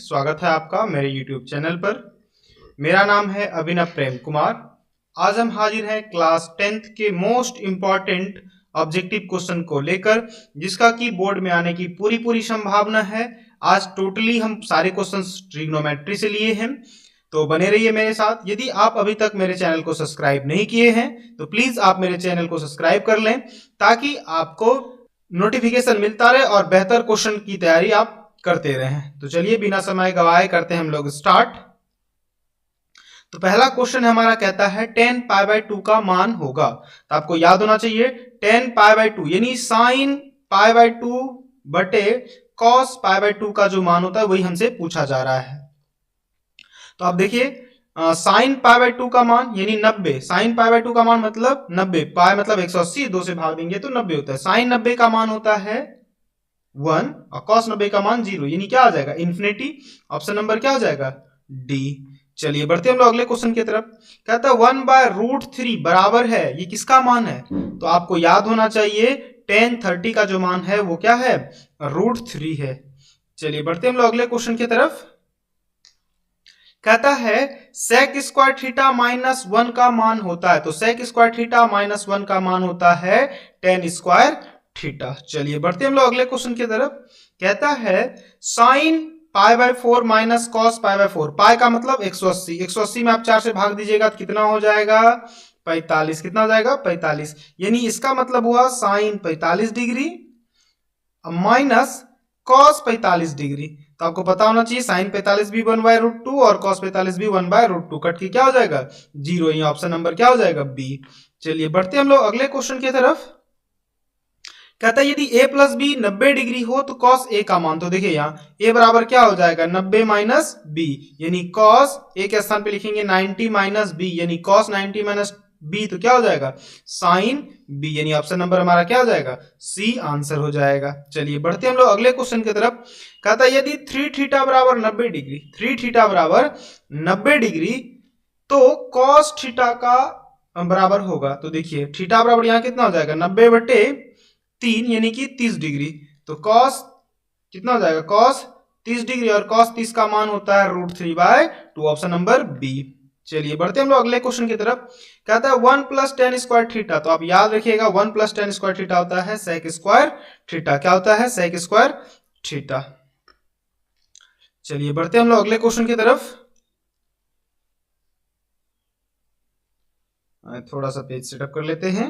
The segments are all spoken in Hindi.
स्वागत है आपका मेरे YouTube चैनल पर। मेरा नाम है अभिनव प्रेम कुमार। आज हम हाजिर हैं क्लास 10th के मोस्ट इम्पॉर्टेंट ऑब्जेक्टिव क्वेश्चन को लेकर, जिसका कि बोर्ड में आने की पूरी संभावना है। आज टोटली हम सारे क्वेश्चंस ट्रिग्नोमेट्री से लिए हैं, तो बने रहिए मेरे साथ। यदि आप अभी तक मेरे चैनल को सब्सक्राइब नहीं किए हैं तो प्लीज आप मेरे चैनल को सब्सक्राइब कर लें, ताकि आपको नोटिफिकेशन मिलता रहे और बेहतर क्वेश्चन की तैयारी आप करते रहें। तो चलिए बिना समय गवाए करते हैं हम लोग स्टार्ट। तो पहला क्वेश्चन हमारा कहता है 10 पाई बाय 2 का मान होगा। तो आपको याद होना चाहिए 10 पाई बाय 2 यानी साइन पाई बाय 2 बटे कॉस पाई बाय 2 का जो मान होता है वही हमसे पूछा जा रहा है। तो आप देखिए साइन पाई बाय 2 का मान यानी 90, साइन पाई बाय 2 का मान मतलब 90, पाई मतलब 180, 2 से भाग देंगे तो 90 होता है। साइन 90 का मान होता है 1 और cos 90 का मान 0, यानी क्या आ जाएगा इन्फिनिटी। ऑप्शन नंबर क्या हो जाएगा डी। चलिए बढ़ते हम लोग अगले क्वेश्चन की तरफ। कहता है 1/√3 बराबर है, ये किसका मान है? तो आपको याद होना चाहिए tan 30 का जो मान है वो क्या है, √3 है। चलिए बढ़ते हम लोग अगले क्वेश्चन की तरफ। कहता है sec स्क्वायर थीटा माइनस 1 का मान होता है। तो sec स्क्वायर थीटा माइनस 1 का मान होता है tan स्क्वायर थीटा। चलिए बढ़ते हम लोग अगले क्वेश्चन की तरफ। कहता है sine pi by 4 minus cos pi by 4। पाई का मतलब 180, 180 में आप 4 से भाग दीजिएगा तो कितना हो जाएगा 45। कितना हो जाएगा 45, यानी इसका मतलब हुआ sine 45 degree minus cos 45 degree. तो आपको पता होना चाहिए साइन 45 भी 1/√2 और कॉस 45 भी 1/√2, कट के क्या हो जाएगा 0। ये ऑप्शन नंबर क्या हो जाएगा बी। चलिए बढ़ते हम लोग अगले क्वेश्चन की तरफ। कहता है यदि a प्लस बी 90 डिग्री हो तो cos a का मान। तो देखिए यहाँ a बराबर क्या हो जाएगा 90 माइनस बी, यानी cos a के स्थान पे लिखेंगे 90 माइनस बी, यानी cos 90 माइनस बी, तो क्या हो जाएगा साइन b, यानी ऑप्शन नंबर हमारा क्या हो जाएगा सी आंसर हो जाएगा। चलिए बढ़ते हम लोग अगले क्वेश्चन की तरफ। कहता है यदि 3 थीटा बराबर 90 डिग्री, 3 थीटा बराबर 90 डिग्री तो cos थीटा का बराबर होगा। तो देखिए थीटा बराबर यहाँ कितना हो जाएगा 90/3 यानी कि 30 डिग्री। तो cos कितना हो जाएगा cos 30 डिग्री, और cos 30 का मान होता है √3/2, ऑप्शन नंबर बी। चलिए बढ़ते हम लोग अगले क्वेश्चन की तरफ। कहता है 1 + tan स्क्वायर थीटा। तो आप याद रखिएगा 1 + tan स्क्वायर थीटा होता है sec स्क्वायर थीटा। क्या होता है sec स्क्वायर थीटा। चलिए बढ़ते हम लोग अगले क्वेश्चन की तरफ। थोड़ा सा पेज सेटअप कर लेते हैं।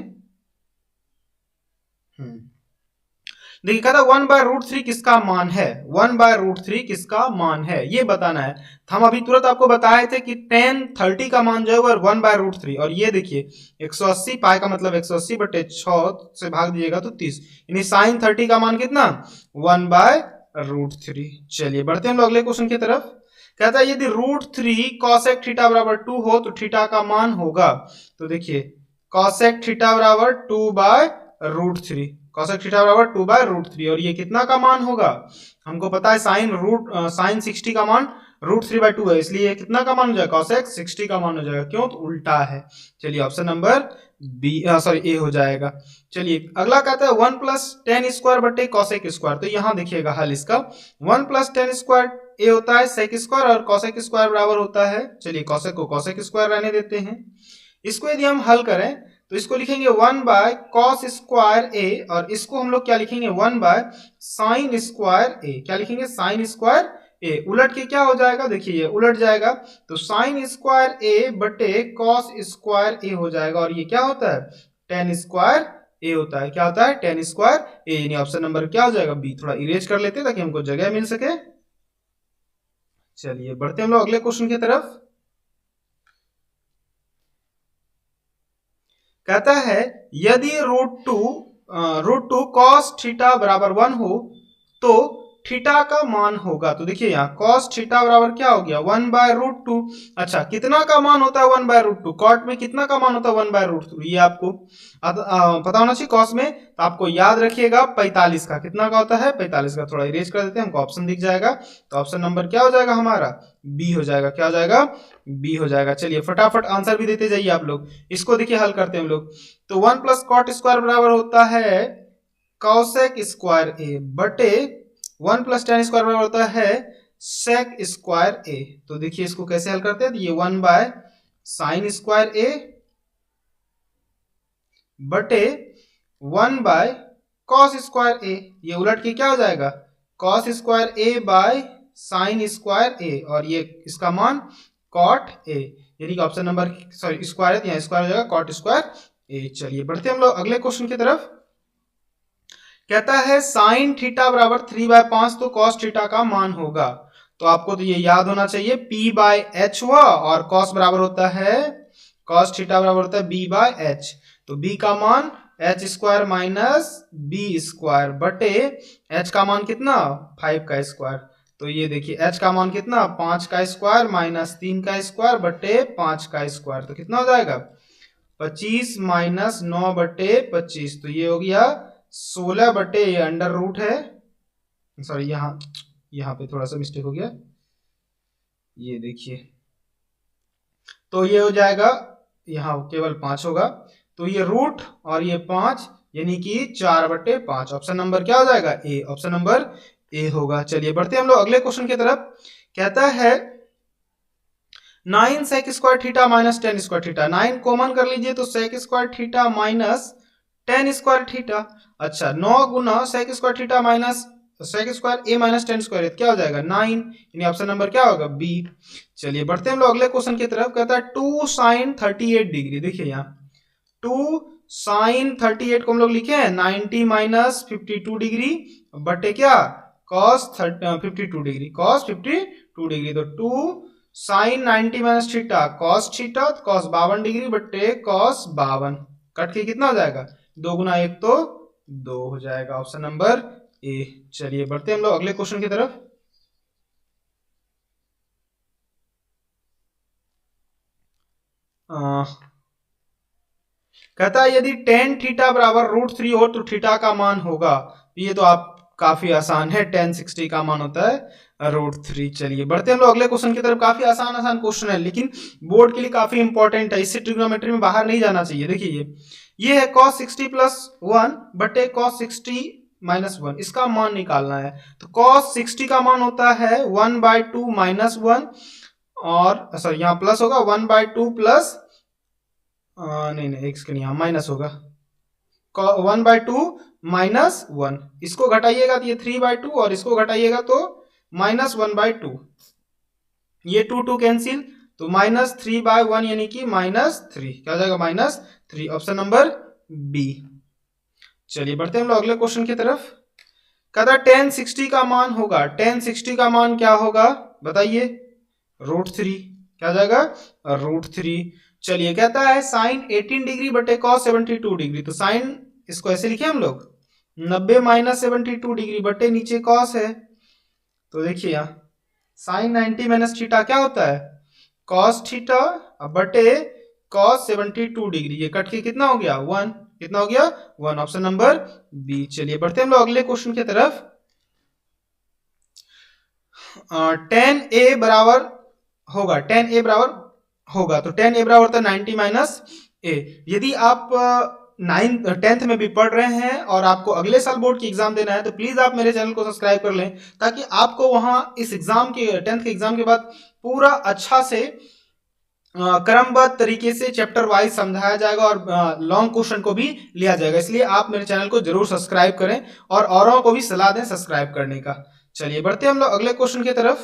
देखिए कहता 1/√3 किसका मान है, 1/√3 किसका मान है ये बताना है। तो हम अभी तुरंत आपको बताए थे कि tan 30 का मान जो है वो 1/√3, और ये देखिए 180, पाई का मतलब 180 बटे 6 से भाग दीजिएगा तो 30, यानी साइन 30 का मान कितना 1/√3। चलिए बढ़ते हैं हम लोग अगले क्वेश्चन की तरफ। कहता है यदि √3 cosec थीटा बराबर 2 हो तो थीटा का मान होगा। तो देखिए cosec थीटा बराबर 2/√3, cosec थीटा बराबर 2/√3, और ये कितना का मान होगा हमको पता है साइन 60 का मान √3/2 है, इसलिए ये कितना का मान हो जाएगा cosec 60 का मान हो जाएगा। क्यों, तो उल्टा है। चलिए ऑप्शन नंबर बी सॉरी ए हो जाएगा। चलिए अगला कहता है 1 + tan स्क्वायर बटे cosec स्क्वायर। तो यहाँ देखिएगा हल इसका 1 + tan स्क्वायर ए होता है sec स्क्वायर और cosec स्क्वायर बराबर होता है, चलिए cosec को cosec स्क्वायर रहने देते हैं। इसको यदि हम हल करें तो इसको लिखेंगे 1/cos स्क्वायर ए, और इसको हम लोग क्या लिखेंगे 1/sin स्क्वायर ए। क्या लिखेंगे sin स्क्वायर ए। उलट के क्या हो जाएगा, देखिए ये उलट जाएगा तो sin स्क्वायर ए बटे cos स्क्वायर ए हो जाएगा, और ये क्या होता है tan स्क्वायर ए होता है। क्या होता है tan स्क्वायर ए, यानी ऑप्शन नंबर क्या हो जाएगा बी। थोड़ा इरेज कर लेते हैं ताकि हमको जगह मिल सके। चलिए बढ़ते हम लोग अगले क्वेश्चन की तरफ। कहता है यदि √2 cos थीटा बराबर 1 हो तो थीटा का मान होगा। तो देखिए यहाँ cos थीटा बराबर क्या हो गया 1/√2। अच्छा कितना का मान होता है 1/√2, कॉट में कितना का मान होता है 1/√2, ये आपको पता होना चाहिए cos में। तो आपको याद रखिएगा 45 का, कितना का होता है 45 का। थोड़ा इरेज कर देते हैं, हमको ऑप्शन दिख जाएगा। तो ऑप्शन नंबर क्या हो जाएगा हमारा बी हो जाएगा। क्या हो जाएगा बी हो जाएगा। चलिए फटाफट आंसर भी देते जाइए आप लोग। इसको देखिए हल करते हैं हम लोग। तो 1 + cot स्क्वायर बराबर होता है cosec स्क्वायर ए बटे 1 + tan स्क्वायर बराबर होता है सेक स्क्वायर ए। तो देखिए इसको कैसे हल करते हैं, तो ये 1 बाय साइन स्क्वायर ए बटे 1 बाय कॉस स्क्वायर ए। ये उलट के क्या हो जाएगा, cos square A by sine square A, और ये इसका मान कॉट ए, यानी कि ऑप्शन नंबर सॉरी स्क्वायर है, यहाँ स्क्वायर हो जाएगा कॉट स्क्वायर ए। चलिए बढ़ते हम लोग अगले क्वेश्चन की तरफ। कहता है साइन थीटा बराबर 3/5 तो कॉस थीटा का मान होगा। तो आपको तो ये याद होना चाहिए, P बाय एच हुआ और कॉस बराबर होता है, कॉस थीटा बराबर होता है B बाय एच। तो B का मान H square minus B square बटे एच का मान कितना 5 का स्क्वायर। तो ये देखिए एच का मान कितना 5 का स्क्वायर माइनस 3 का स्क्वायर बटे 5 का स्क्वायर। तो कितना हो जाएगा 25 माइनस 9 बटे 25। तो ये हो गया 16 बटे ये अंडर रूट है, सॉरी यहाँ पे थोड़ा सा मिस्टेक हो गया, ये देखिए। तो ये हो जाएगा यहाँ केवल 5 होगा, तो ये रूट और ये 5 यानी कि 4/5। ऑप्शन नंबर क्या हो जाएगा ए, ऑप्शन नंबर ए होगा। चलिए बढ़ते हम लोग अगले क्वेश्चन की तरफ। कहता है 9 sec square theta minus 10 square theta. 9 common कर लीजिए तो sec square theta minus 10 square theta. अच्छा 9 गुना sec square theta minus sec square A minus 10 square क्या हो जाएगा 9, यानी ऑप्शन नंबर क्या होगा बी। चलिए बढ़ते हम लोग अगले क्वेश्चन की तरफ। कहता है 2 साइन 38 डिग्री। देखिए यहाँ 2 साइन 38 को हम लोग लिखे हैं 90 माइनस 52 डिग्री बटे क्या कॉस 52 डिग्री, कॉस 52 डिग्री। तो 2 sine 90 minus theta cos theta, cos 52 degree बटे कॉस 52, कट के कितना हो जाएगा 2 गुना 1 तो 2 हो जाएगा, ऑप्शन नंबर ए। चलिए बढ़ते हम लोग अगले क्वेश्चन की तरफ। कहता है यदि tan थीटा बराबर √3 हो तो थीटा का मान होगा। ये तो आप काफी आसान है, tan 60 का मान होता है √3। चलिए बढ़ते हम लोग अगले क्वेश्चन की तरफ। काफी आसान क्वेश्चन है लेकिन बोर्ड के लिए काफी इंपॉर्टेंट है, इससे ट्रिग्नोमेट्री में बाहर नहीं जाना चाहिए। देखिए ये है cos 60 + 1 बटे cos 60 - 1, इसका मान निकालना है। तो cos 60 का मान होता है 1/2 - 1, और सॉरी यहाँ प्लस होगा 1/2 प्लस नहीं एक सेकंड, यहाँ माइनस होगा 1/2 माइनस 1। इसको घटाइएगा तो ये 3/2 और इसको घटाइएगा तो -1/2, ये 2 कैंसिल, तो -3/1 यानी कि -3, क्या हो जाएगा -3, ऑप्शन नंबर बी। चलिए बढ़ते हम लोग अगले क्वेश्चन की तरफ। कहता है tan 60 का मान होगा। tan 60 का मान क्या होगा बताइए, √3, क्या हो जाएगा √3। चलिए कहता है साइन 18 डिग्री बटे कॉस 72 डिग्री। तो साइन इसको ऐसे लिखे हम लोग 90 माइनस 72 डिग्री बटे नीचे कॉस है। तो देखिए यहाँ साइन 90 माइनस थीटा क्या होता है कॉस थीटा बटे कॉस 72 डिग्री, ये कट के कितना हो गया 1, कितना हो गया 1, ऑप्शन नंबर बी। चलिए बढ़ते हम लोग अगले क्वेश्चन की तरफ। tan a बराबर होगा, tan a बराबर होगा, तो tan a बराबर होता है 90 माइनस a। यदि आप 10th में भी पढ़ रहे हैं और आपको अगले साल बोर्ड की एग्जाम देना है तो प्लीज आप मेरे चैनल को सब्सक्राइब कर लें, ताकि आपको वहां इस एग्जाम के 10th के एग्जाम के बाद पूरा अच्छा से क्रमबद्ध तरीके से चैप्टर वाइज समझाया जाएगा और लॉन्ग क्वेश्चन को भी लिया जाएगा। इसलिए आप मेरे चैनल को जरूर सब्सक्राइब करें और औरों को भी सलाह दें सब्सक्राइब करने का। चलिए बढ़ते हम लोग अगले क्वेश्चन की तरफ।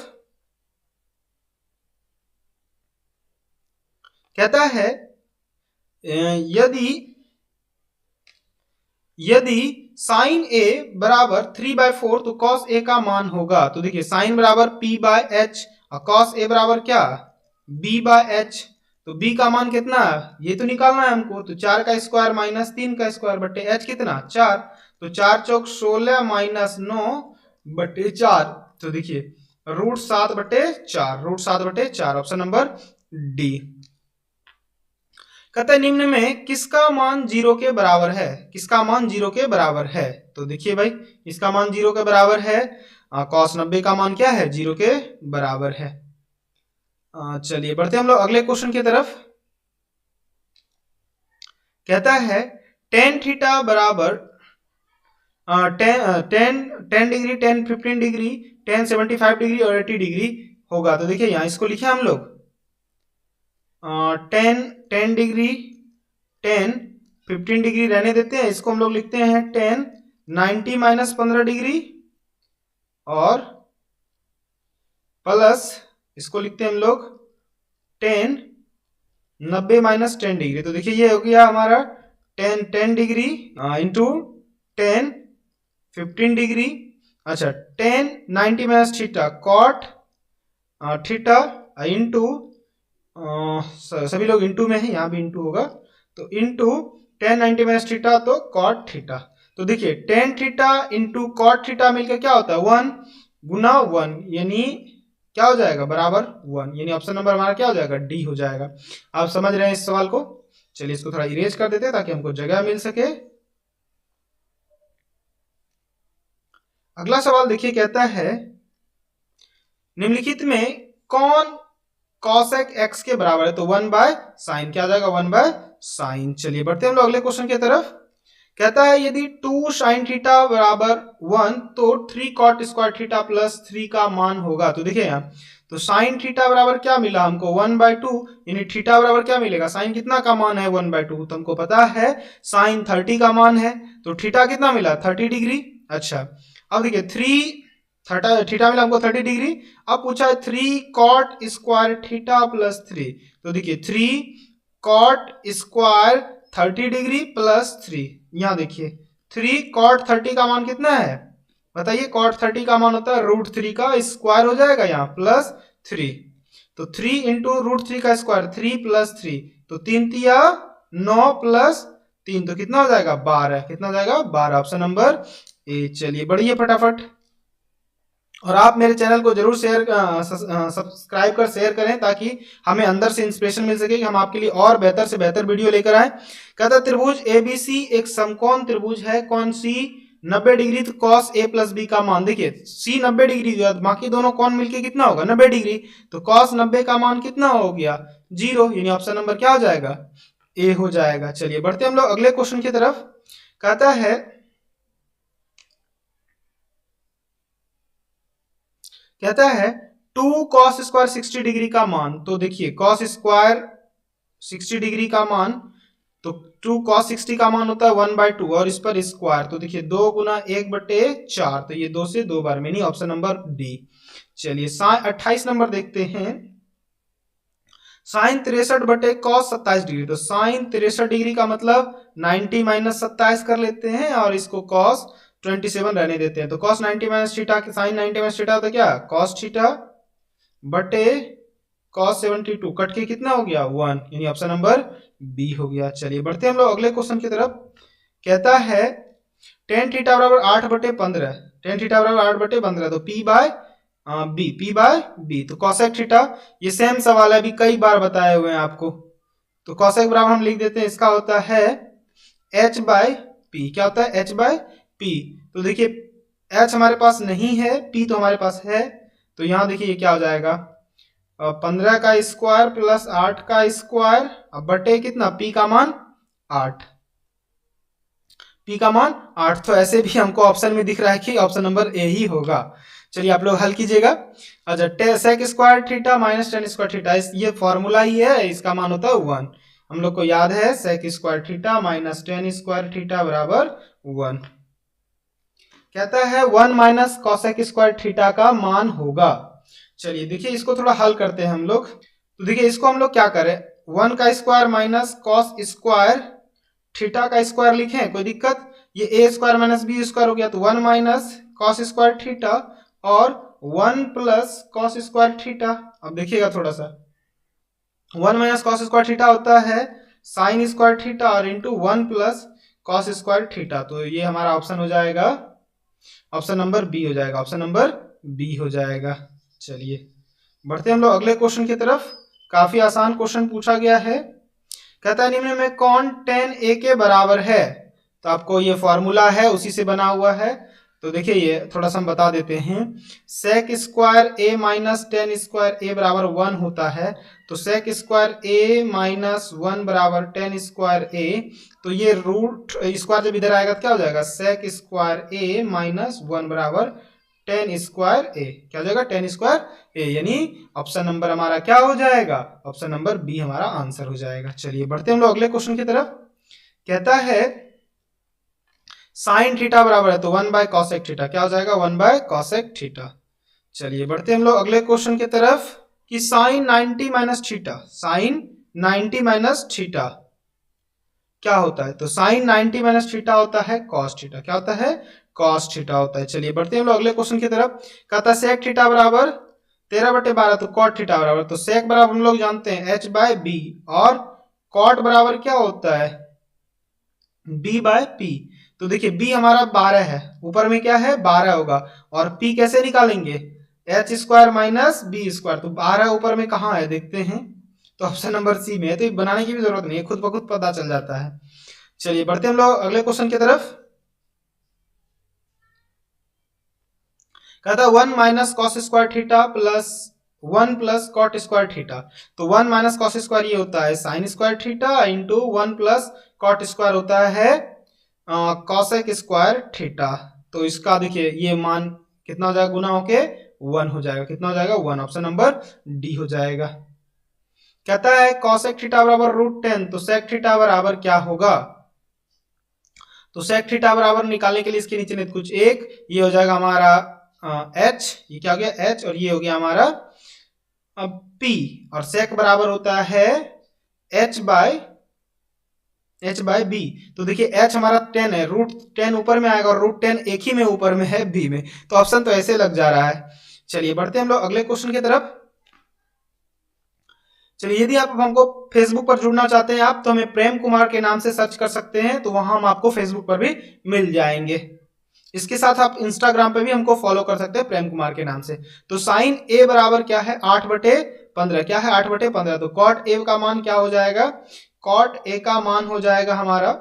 कहता है यदि साइन a बराबर 3/4 तो cos a का मान होगा। तो देखिए साइन बराबर p/h और cos a बराबर क्या b/h। तो b का मान कितना है ये तो निकालना है हमको। तो 4 का स्क्वायर माइनस 3 का स्क्वायर बटे h कितना 4, तो 4 चौक 16 माइनस 9 बटे 4। तो देखिए √7 बटे 4, √7 बटे 4, ऑप्शन नंबर डी। कहता है निम्न में किसका मान 0 के बराबर है, किसका मान 0 के बराबर है। तो देखिए भाई इसका मान 0 के बराबर है, cos 90 का मान क्या है 0 के बराबर है। चलिए बढ़ते हम लोग अगले क्वेश्चन की तरफ। कहता है tan थीटा बराबर tan 10 डिग्री, 10, 15 डिग्री, 10, 75 डिग्री और 80 डिग्री होगा। तो देखिए यहाँ इसको लिखे हम लोग 10 डिग्री, 10, 15 डिग्री रहने देते हैं, इसको हम लोग लिखते हैं 10, 90 माइनस 15 डिग्री और प्लस इसको लिखते हैं हम लोग 10, 90 माइनस 10 डिग्री। तो देखिए ये हो गया हमारा 10 डिग्री इंटू 10, 15 डिग्री। अच्छा 10, 90 minus theta cot theta into सभी लोग इंटू में है, यहाँ भी इंटू होगा, तो इंटू 10, 90 माइनस थीटा तो कॉट थीटा। तो देखिए 10 थीटा इंटू कॉट थीटा मिलकर क्या होता है 1 गुना 1, यानी क्या हो जाएगा बराबर 1, यानी ऑप्शन नंबर हमारा क्या हो जाएगा डी हो जाएगा। आप समझ रहे हैं इस सवाल को? चलिए इसको थोड़ा इरेज कर देते हैं ताकि हमको जगह मिल सके। अगला सवाल देखिए, कहता है निम्नलिखित में कौन कॉसेक एक्स के बराबर है? तो 1/sin, क्या आ जाएगा 1/sin। चलिए बढ़ते हैं हम लोग अगले क्वेश्चन की तरफ। कहता है यदि 2 sin थीटा बराबर 1 तो 3 cot स्क्वायर थीटा प्लस 3 का मान होगा। तो देखिए यहाँ तो sin थीटा बराबर क्या मिला हमको 1/2, यानी थीटा बराबर क्या मिलेगा, sin कितना का मान है 1/2, तो हमको पता है sin 30 का मान है, तो थीटा कितना मिला 30 डिग्री। अच्छा अब देखिए थीटा मिला हमको 30 डिग्री। अब पूछा है 3 cot स्क्वायर थीटा प्लस 3, तो देखिए 3 cot स्क्वायर 30 डिग्री प्लस 3, यहाँ देखिए 3 cot 30 का मान कितना है बताइए, cot 30 का मान होता है √3 का स्क्वायर हो जाएगा यहाँ प्लस 3, तो 3 इंटू √3 का स्क्वायर 3 प्लस 3, तो 3 तिया 9 प्लस 3, तो कितना हो जाएगा 12, कितना हो जाएगा 12, ऑप्शन नंबर ए। चलिए बढ़िए फटाफट, और आप मेरे चैनल को जरूर सब्सक्राइब कर शेयर करें ताकि हमें अंदर से इंस्पिरेशन मिल सके कि हम आपके लिए और बेहतर से बेहतर वीडियो लेकर आए। कहता त्रिभुज एबीसी एक समकोण त्रिभुज है, कौन सी 90 डिग्री, तो cos a प्लस बी का मान देखिए सी 90 डिग्री, बाकी दोनों कौन मिलके कितना होगा 90 डिग्री, तो cos 90 का मान कितना हो गया 0, यानी ऑप्शन नंबर क्या हो जाएगा ए हो जाएगा। चलिए बढ़ते हम लोग अगले क्वेश्चन की तरफ। कहता है 2 cos स्क्वायर 60 डिग्री का मान, तो देखिए cos स्क्वायर 60 डिग्री का मान, तो 2 cos 60 का मान होता है 1/2 और इस पर स्क्वायर, तो देखिए 2 गुना 1/4, तो ये 2 से 2 बार में, नहीं ऑप्शन नंबर डी। चलिए 28 नंबर देखते हैं, sin 63/cos 27 डिग्री, तो sin 63 डिग्री का मतलब 90 माइनस 27 कर लेते हैं और इसको cos 27 रहने देते हैं, तो cos 90 minus theta, sin 90 minus theta होता है क्या cos थीटा बटे cos 72, कट के कितना हो गया 1, यानी ऑप्शन नंबर बी हो गया। चलिए बढ़ते हैं हम लोग अगले क्वेश्चन की तरफ। कहता है tan थीटा बराबर 8/15, tan थीटा बराबर 8/15, तो p बाय बी, तो cosec थीटा, ये सेम सवाल है, अभी कई बार बताए हुए हैं आपको, तो cosec बराबर हम लिख देते हैं, इसका होता है h/p, क्या होता है h/p, तो देखिए h हमारे पास नहीं है, p तो हमारे पास है, तो यहाँ देखिए ये क्या हो जाएगा 15 का स्क्वायर प्लस 8 का स्क्वायर, अब बटे कितना p का मान 8, p का मान 8, तो ऐसे भी हमको ऑप्शन में दिख रहा है कि ऑप्शन नंबर ए ही होगा। चलिए आप लोग हल कीजिएगा। अच्छा sec square theta minus tan square theta, ये फॉर्मूला ही है, इसका मान होता है 1, हम लोग को याद है sec square theta minus tan square theta बराबर 1। कहता है 1 माइनस कॉसेक स्क्वायर थीटा का मान होगा। चलिए देखिए इसको थोड़ा हल करते हैं हम लोग, तो देखिए इसको हम लोग क्या करें 1 का square minus cos square theta का स्क्वायर लिखें, कोई दिक्कत, ये ए स्क्वायर माइनस बी स्क्वायर हो गया, तो 1 माइनस कॉस स्क्वायर थीटा और 1 प्लस कॉस स्क्वायर थीटा। अब देखिएगा थोड़ा सा 1 माइनस कॉस स्क्वायर थीटा होता है साइन स्क्वायर थीटा और into 1 plus cos square theta, तो ये हमारा ऑप्शन हो जाएगा ऑप्शन नंबर बी हो जाएगा, ऑप्शन नंबर बी हो जाएगा। चलिए बढ़ते हम लोग अगले क्वेश्चन की तरफ, काफी आसान क्वेश्चन पूछा गया है। कहता है निम्न में कौन tan a के बराबर है, तो आपको ये फॉर्मूला है उसी से बना हुआ है, तो देखिए ये थोड़ा सा हम बता देते हैं, सेक square A minus tan square ए बराबर 1 होता है। तो सेक स्क्वायर ए माइनस 1 बराबर टेन स्क्वायर ए, तो ये रूट स्क्वायर जब इधर आएगा तो क्या हो जाएगा, सेक स्क्वायर ए माइनस 1 बराबर टेन स्क्वायर ए, क्या हो जाएगा, टेन स्क्वायर ए, यानी ऑप्शन नंबर हमारा क्या हो जाएगा, ऑप्शन नंबर बी हमारा आंसर हो जाएगा। चलिए बढ़ते हम लोग अगले क्वेश्चन की तरफ। कहता है साइन थीटा बराबर है तो 1 बाय कॉसेक थीटा, क्या हो जाएगा, 1 बाय कॉसेक थीटा। चलिए बढ़ते हम लोग अगले क्वेश्चन की तरफ कि sine 90 minus theta, sine 90 minus theta क्या होता है, तो साइन 90 माइनस थीटा होता है कॉस थीटा, क्या होता है, कॉस थीटा होता है। चलिए बढ़ते हैं हम लोग अगले क्वेश्चन की तरफ। कहता है सेक थीटा बराबर 13/12 तो कॉट थीटा बराबर, तो सेक बराबर हम लोग जानते हैं h बाय बी, और कॉट बराबर क्या होता है, b बाय पी। तो देखिए b हमारा 12 है, ऊपर में क्या है 12 होगा, और p कैसे निकालेंगे, h square minus B square, तो 12 ऊपर में कहाँ है देखते हैं, तो ऑप्शन नंबर सी में है, तो बनाने की भी जरूरत नहीं है, खुद ब खुद पता चल जाता है। चलिए बढ़ते हम लोग अगले क्वेश्चन की तरफ। कहता है 1 minus cos square theta plus 1 plus cot square theta, तो 1 माइनस कॉस स्क्वायर ये होता है sine square theta into 1 plus cot square होता है कॉसेक स्क्वायर थीटा। तो इसका देखिए ये मान कितना हो जाएगा, गुना होके 1 हो जाएगा, कितना हो जाएगा 1, ऑप्शन नंबर डी हो जाएगा। कहता है कॉसेक थीटा बराबर √10, तो सेक थीटा बराबर क्या होगा, तो सेक थीटा बराबर निकालने के लिए इसके नीचे नहीं कुछ एक, ये हो जाएगा हमारा h, ये क्या हो गया h, और ये हो गया हमारा p, और सेक बराबर होता है h बाय b। तो देखिए h हमारा 10 है, √10 ऊपर में आएगा और √10 एक ही में ऊपर में है b में, तो ऑप्शन तो ऐसे लग जा रहा है। चलिए बढ़ते हम लोग अगले क्वेश्चन की तरफ। चलिए यदि आप हमको फेसबुक पर जुड़ना चाहते हैं आप, तो हमें प्रेम कुमार के नाम से सर्च कर सकते हैं, तो वहां हम आपको फेसबुक पर भी मिल जाएंगे। इसके साथ आप इंस्टाग्राम पे भी हमको फॉलो कर सकते हैं प्रेम कुमार के नाम से। तो साइन ए बराबर क्या है 8/15, क्या है 8/15, तो कॉट ए का मान क्या हो जाएगा, कॉट ए का मान हो जाएगा हमारा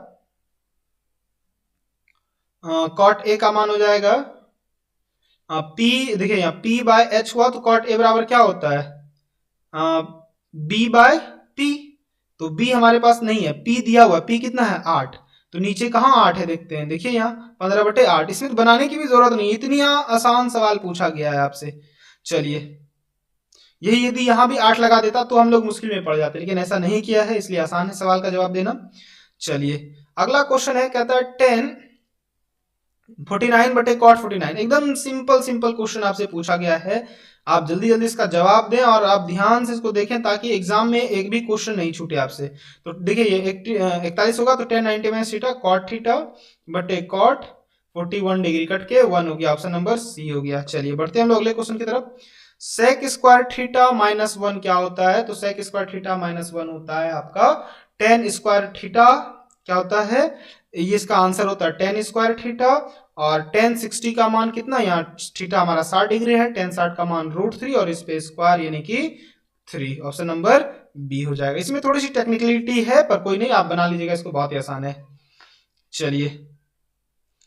कॉट ए का मान हो जाएगा p, देखिए यहाँ p बाय h हुआ, तो कॉट ए बराबर क्या होता है b बाय p, तो b हमारे पास नहीं है, p दिया हुआ, p कितना है 8, तो नीचे कहाँ 8 है देखते हैं, देखिए यहाँ 15/8, इसमें तो बनाने की भी जरूरत नहीं, इतनी आसान सवाल पूछा गया है आपसे। चलिए यही यदि यहाँ भी 8 लगा देता तो हम लोग मुश्किल में पड़ जाते, लेकिन ऐसा नहीं किया है, इसलिए आसान है सवाल का जवाब देना। चलिए अगला क्वेश्चन है, कहता है 10 49/cot 49, एकदम सिंपल क्वेश्चन आपसे पूछा गया है, आप जल्दी जल्दी इसका जवाब दें और आप ध्यान से इसको देखें ताकि एग्जाम में एक भी क्वेश्चन नहीं छूटे आपसे। तो देखिए ये 41 होगा, तो 10 90 माइनस थीटा कॉट थीटा बटे कॉट 41 डिग्री कट के 1 हो गया, ऑप्शन नंबर सी हो गया। चलिए बढ़ते हैं हम लोग अगले क्वेश्चन की तरफ। सेक स्क्वायर थीटा माइनस 1 क्या होता है, तो सेक स्क्वायर थीटा माइनस 1 होता है आपका टेन स्क्वायर थीटा, क्या होता है, ये इसका आंसर होता है टेन स्क्वायर थीटा, और टेन 60 का मान कितना, यहाँ थीटा हमारा 60 डिग्री है, टेन 60 का मान √3 और इस पे स्क्वायर यानी कि 3, ऑप्शन नंबर बी हो जाएगा। इसमें थोड़ी सी टेक्निकलिटी है पर कोई नहीं, आप बना लीजिएगा, इसको बहुत ही आसान है। चलिए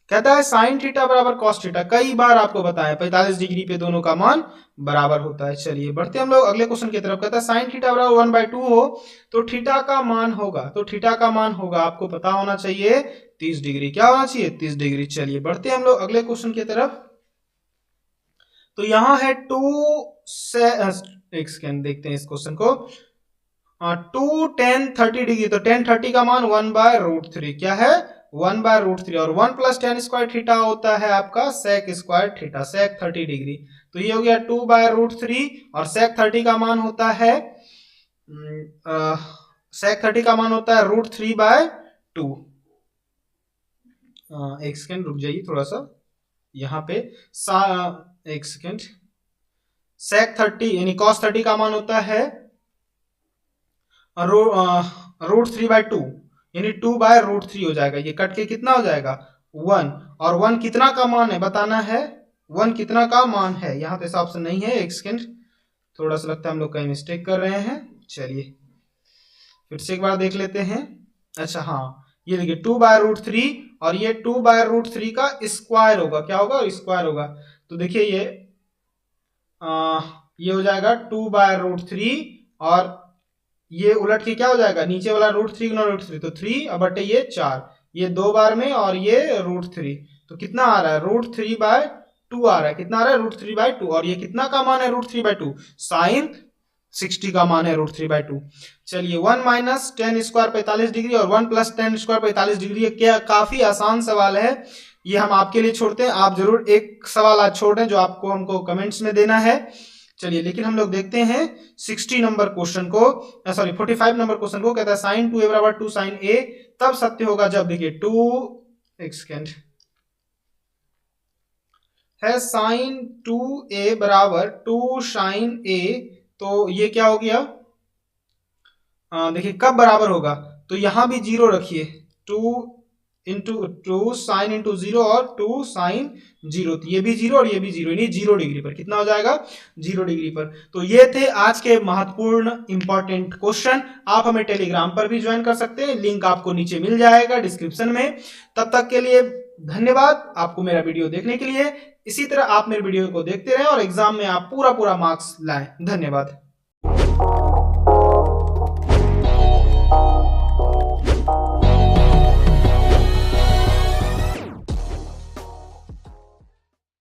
कहता है साइन थीटा बराबर कॉस थीटा, कई बार आपको बताया 45 डिग्री पे दोनों का मान बराबर होता है। चलिए बढ़ते हम लोग अगले क्वेश्चन की तरफ। कहता है साइन थीटा बराबर 1/2 हो तो थीटा का मान होगा, तो थीटा का मान होगा आपको पता होना चाहिए 30 डिग्री, क्या होना चाहिए 30 डिग्री। चलिए बढ़ते हम लोग अगले क्वेश्चन की तरफ। तो यहां है 2 से एक सेकेंड देखते हैं इस क्वेश्चन को, 2 10 30 डिग्री, तो 10 30 का मान 1/√3, क्या है 1/√3, और 1 प्लस टेन स्क्वायर थीटा होता है आपका सेक स्क्वायर थीटा, सेक 30 डिग्री, तो ये हो गया 2/√3, और सेक 30 का मान होता है सेक 30 का मान होता है √3/2। एक सेकेंड रुक जाइए थोड़ा सा, यहाँ पे एक सेकेंड, सेक 30 यानी कॉस 30 का मान होता है √3/2 यानी 2/√3 हो जाएगा, ये कट के कितना हो जाएगा 1, और 1 कितना का मान है बताना है, 1 कितना का मान है, यहाँ तो ऐसा ऑप्शन नहीं है, एक सेकेंड थोड़ा सा लगता है हम लोग कहीं मिस्टेक कर रहे हैं। चलिए फिर से एक बार देख लेते हैं। अच्छा हाँ, ये देखिए 2/√3 और ये 2/√3 का स्क्वायर होगा, क्या होगा, स्क्वायर होगा। तो देखिए ये हो जाएगा 2/√3 और ये उलट के क्या हो जाएगा, नीचे वाला √3 गुना √3 तो 3 और बटे ये 4, ये 2 बार में और ये √3, तो कितना आ रहा है, √3/2 आ रहा है। कितना आ रहा है, √3/2 और ये कितना का मान है, √3/2, साइन 60 का मान है √3/2। चलिए 1 माइनस टेन स्क्वायर 45 डिग्री और 1 प्लस टेन स्क्वायर 45 डिग्री, ये क्या काफी आसान सवाल है, ये हम आपके लिए छोड़ते हैं। आप जरूर एक सवाल आज छोड़ दें जो आपको हमको कमेंट्स में देना है। चलिए लेकिन हम लोग देखते हैं 60 नंबर क्वेश्चन को, सॉरी 45 नंबर क्वेश्चन को। कहता है साइन 2a बराबर 2 साइन a तब सत्य होगा जब, देखिए 2 एक सेकेंड है, साइन 2a बराबर 2 साइन a, तो ये क्या हो गया, देखिए कब बराबर होगा, तो यहां भी जीरो रखिए, 2 साइन इंटू 0 और 2 साइन 0, तो ये भी 0 और ये भी 0, यानी 0 डिग्री पर कितना हो जाएगा, 0 डिग्री पर। तो ये थे आज के महत्वपूर्ण इंपॉर्टेंट क्वेश्चन। आप हमें टेलीग्राम पर भी ज्वाइन कर सकते हैं, लिंक आपको नीचे मिल जाएगा डिस्क्रिप्शन में। तब तक के लिए धन्यवाद आपको मेरा वीडियो देखने के लिए। इसी तरह आप मेरे वीडियो को देखते रहें और एग्जाम में आप पूरा मार्क्स लाएं। धन्यवाद।